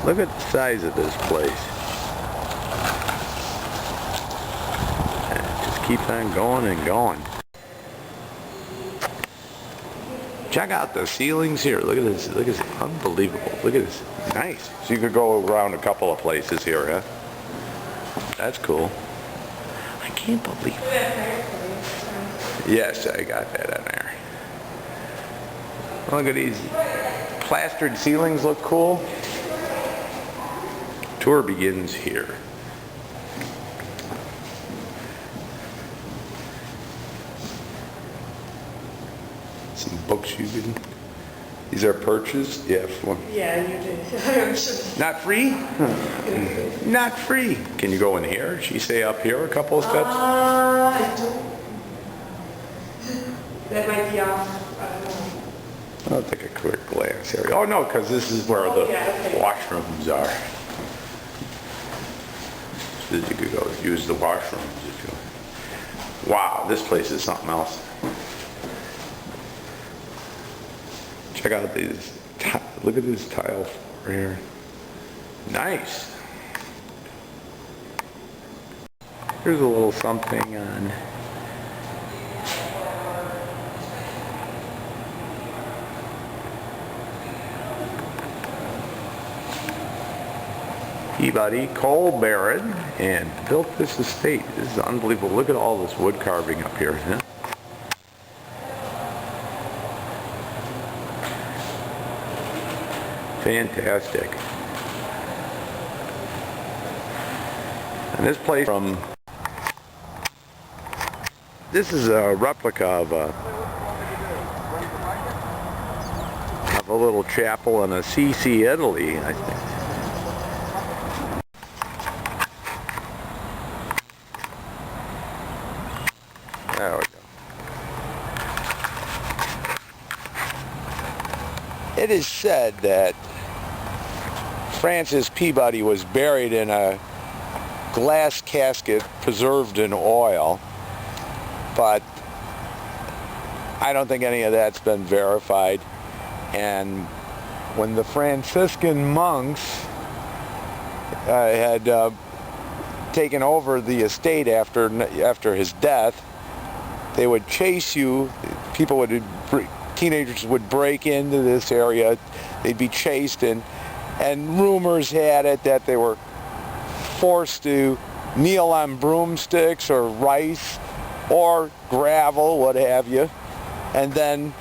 Look at the size of this place. And it just keeps on going and going. Check out the ceilings here. Look at this. Look at this. Unbelievable. Look at this. Nice. So you could go around a couple of places here, huh? That's cool. I can't believe it. Yes, I got that on there. Look at these plastered ceilings. Look cool. Tour begins here. Some books you can... These are purchased? Yeah. Yeah, you do. Not free? Not free. Can you go in here? She say up here a couple of steps? That might be off. I don't know. I'll take a quick glance here. Oh no, because this is where the washrooms are. So you could go use the washrooms if you... Wow, this place is something else. Check out these, look at this tile floor here. Nice. Here's a little something on Peabody, coal baron, and built this estate. This is unbelievable. Look at all this wood carving up here. Huh? Fantastic. And this place this is a replica of a little chapel in Assisi, Italy, I think. There we go. It is said that Francis Peabody was buried in a glass casket preserved in oil, but I don't think any of that's been verified. And when the Franciscan monks had taken over the estate after his death, they would chase you. Teenagers would break into this area. They'd be chased, and rumors had it that they were forced to kneel on broomsticks or rice or gravel, what have you, and then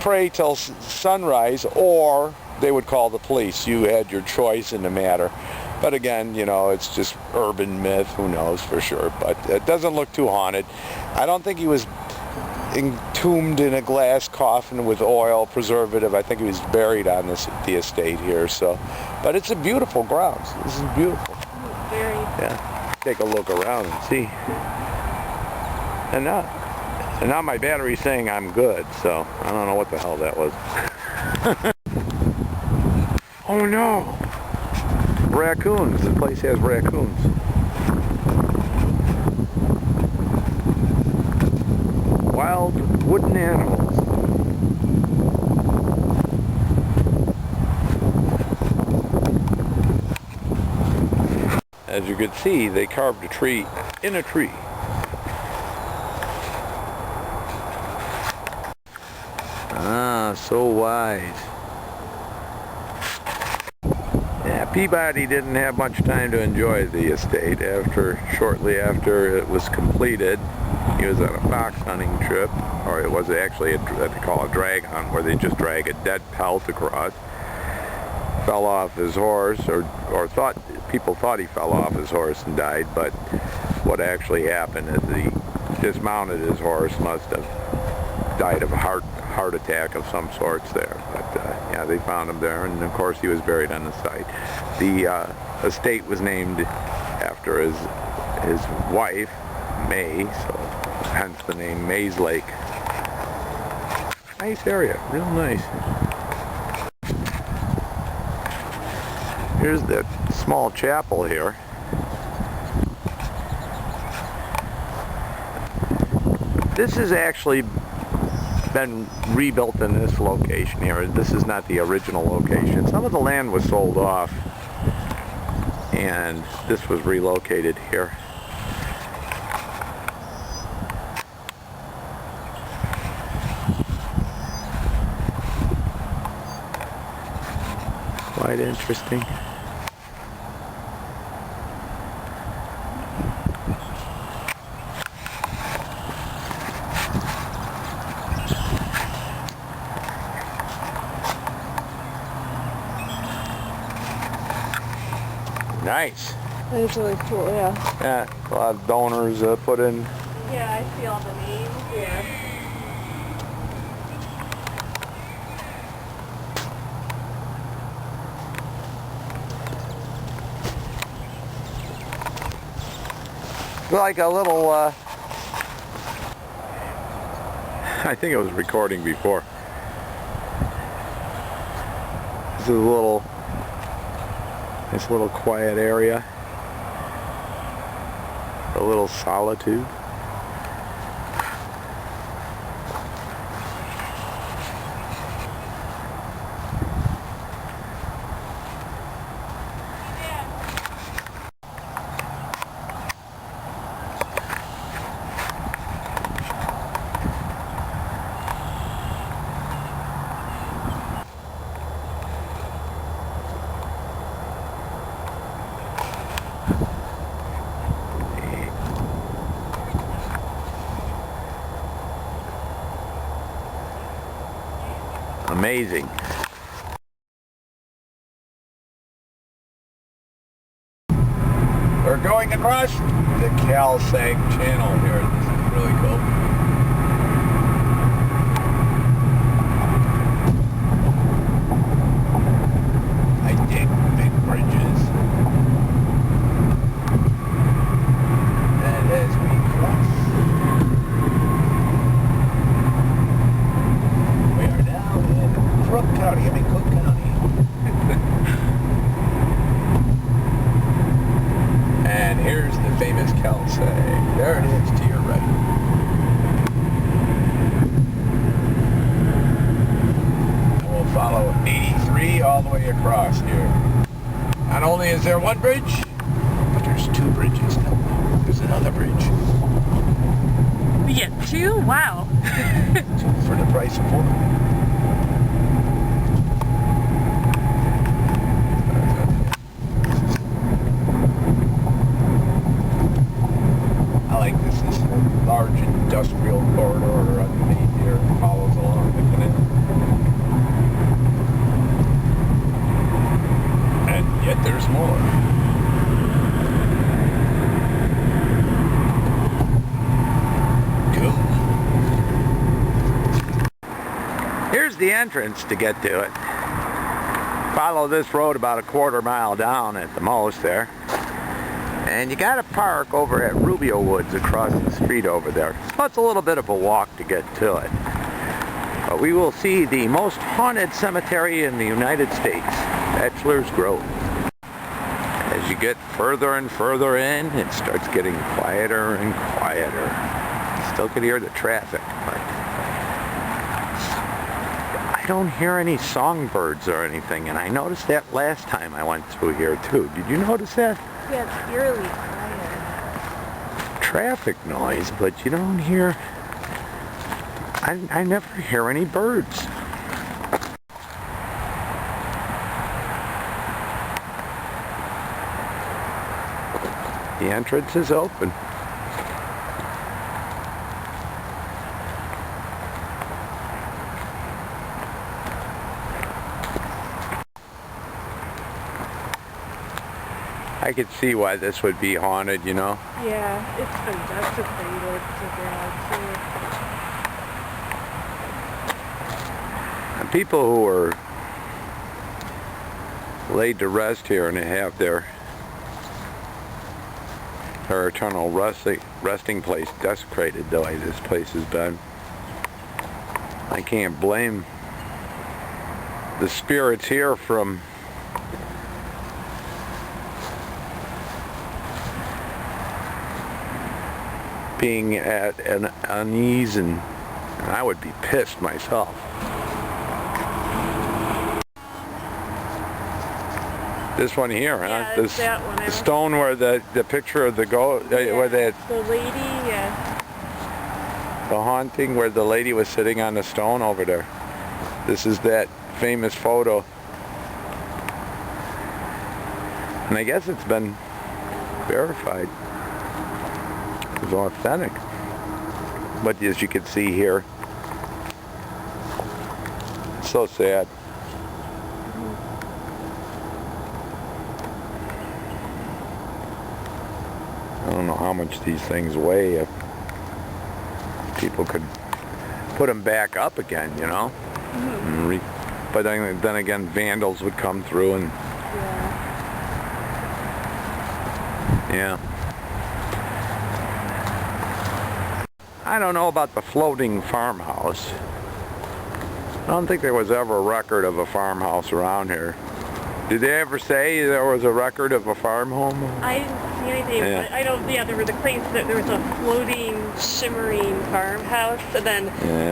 pray till sunrise, or they would call the police. You had your choice in the matter. But again, you know, it's just urban myth. Who knows for sure? But it doesn't look too haunted. I don't think he was entombed in a glass coffin with oil preservative. I think he was buried on the estate here. So, but it's a beautiful grounds. This is beautiful. Very. Yeah. Take a look around and see. And now my battery's saying I'm good. So I don't know what the hell that was. Oh no! Raccoons. This place has raccoons. Wild wooden animals. As you can see, they carved a tree in a tree. Ah, so wise. Yeah, Peabody didn't have much time to enjoy the estate. Shortly after it was completed, he was on a fox hunting trip, or it was actually what they call a drag hunt, where they just drag a dead pelt across. Fell off his horse, or people thought he fell off his horse and died, but what actually happened is he dismounted his horse, must have died of a heart attack of some sorts there. But yeah, they found him there, and of course he was buried on the site. The estate was named after his wife, May, so hence the name Mays Lake. Nice area, real nice. Here's that small chapel here. This has actually been rebuilt in this location here. This is not the original location. Some of the land was sold off and this was relocated here. Quite interesting. Nice. That is really cool, yeah. Yeah, a lot of donors put in. Yeah, I see all the names. Yeah. Like a little, I think it was recording before. This is a little, nice little quiet area. A little solitude. Amazing. We're going across the Calsag Channel here. This is really cool. I dig big bridges. And as we cross, we are now in Crook County, Cook County. And here's the famous Calsag. There it is to your right. And we'll follow 83 all the way across here. Not only is there one bridge, but there's two bridges now. There's another bridge. We get two? Wow. Two for the price of one. This large industrial corridor underneath here follows along the canal. And yet there's more. Cool. Here's the entrance to get to it. Follow this road about a quarter mile down at the most there. And you gotta park over at Rubio Woods across the street over there. So it's a little bit of a walk to get to it. But we will see the most haunted cemetery in the United States, Bachelor's Grove. As you get further and further in, it starts getting quieter and quieter. You still can hear the traffic, but I don't hear any songbirds or anything. And I noticed that last time I went through here too. Did you notice that? Yeah, it's eerily quiet. Traffic noise, but you don't hear, I never hear any birds. The entrance is open. I could see why this would be haunted, you know? Yeah, it's been desecrated so bad too. And people who are laid to rest here and they have their eternal resting place desecrated the way this place has been. I can't blame the spirits here from being at an unease, and I would be pissed myself. This one here, huh? Yeah, This, that one. the stone where the picture of the where that The lady, yeah. the haunting where the lady was sitting on the stone over there. This is that famous photo. And I guess it's been verified. It's authentic. But as you can see here, it's so sad. I don't know how much these things weigh. If people could put them back up again, you know. And but then again, vandals would come through and yeah. I don't know about the floating farmhouse. I don't think there was ever a record of a farmhouse around here. Did they ever say there was a record of a farm home? I didn't see anything. Yeah. But I know, yeah, there were the claims that there was a floating, shimmering farmhouse, and then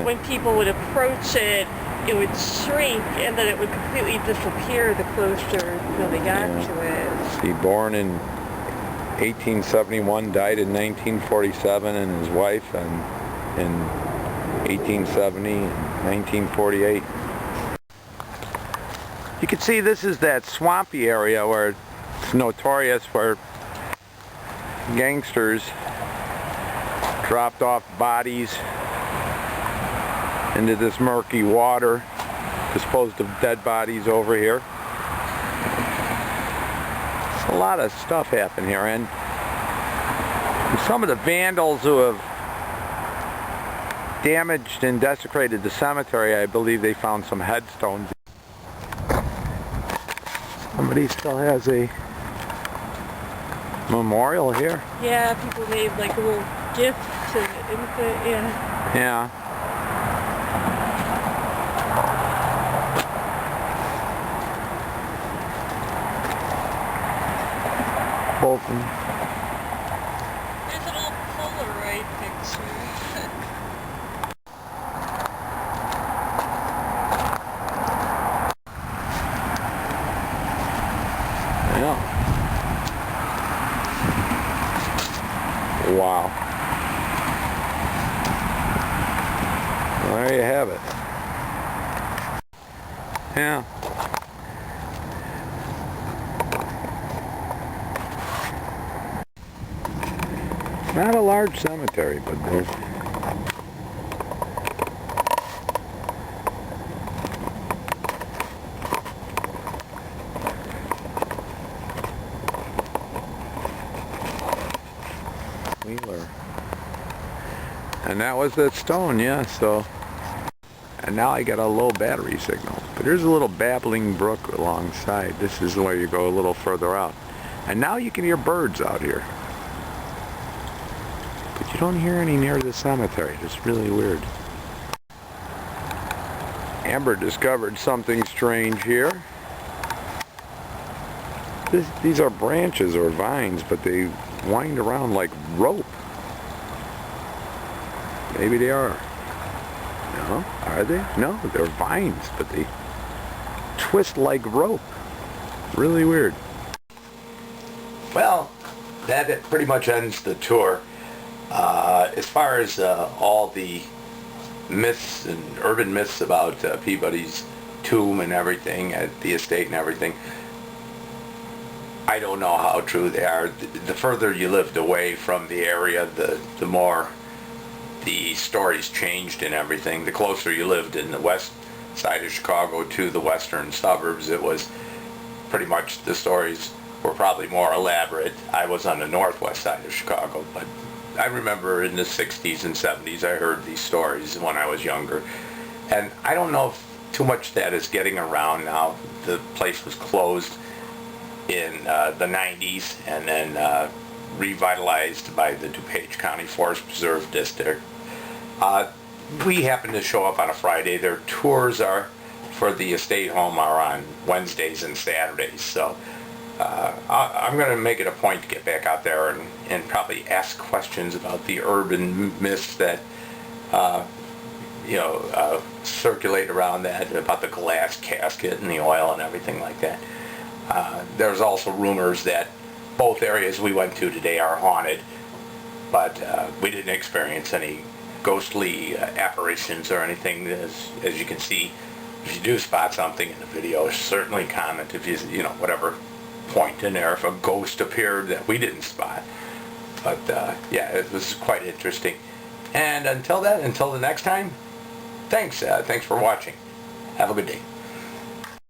when people would approach it, it would shrink, and then it would completely disappear the closer they got to it. He born in 1871, died in 1947, and his wife in 1870 and 1948. You can see this is that swampy area where it's notorious, where gangsters dropped off bodies into this murky water, disposed of dead bodies over here. A lot of stuff happened here, and some of the vandals who have damaged and desecrated the cemetery, I believe they found some headstones. Somebody still has a memorial here. Yeah, people made like little gifts to infant, Yeah. Bolton. There's an old Polaroid picture. Yeah. Wow. Well, there you have it. Yeah. Not a large cemetery, but there's Wheeler. And that was that stone, yeah, so. And now I got a low battery signal. But there's a little babbling brook alongside. This is where you go a little further out. And now you can hear birds out here. But you don't hear any near the cemetery. It's really weird. Amber discovered something strange here. These are branches or vines, but they wind around like rope. Maybe they are. No, are they? No, they're vines, but they twist like rope. Really weird. Well, that pretty much ends the tour. As far as all the myths and urban myths about Peabody's tomb and everything at the estate and everything, I don't know how true they are. The further you lived away from the area, the more the stories changed and everything. The closer you lived in the west side of Chicago to the western suburbs, it was pretty much, the stories were probably more elaborate. I was on the northwest side of Chicago, but I remember in the 60s and 70s I heard these stories when I was younger. And I don't know if too much that is getting around now. The place was closed in the 90s and then revitalized by the DuPage County Forest Preserve District. We happen to show up on a Friday. Their tours are for the estate home are on Wednesdays and Saturdays. So I'm going to make it a point to get back out there and probably ask questions about the urban myths that circulate around that, about the glass casket and the oil and everything like that. There's also rumors that both areas we went to today are haunted, but we didn't experience any ghostly apparitions or anything. As you can see, if you do spot something in the video, certainly comment if you know, whatever point in there, if a ghost appeared that we didn't spot. But yeah, it was quite interesting. And until the next time, thanks for watching. Have a good day.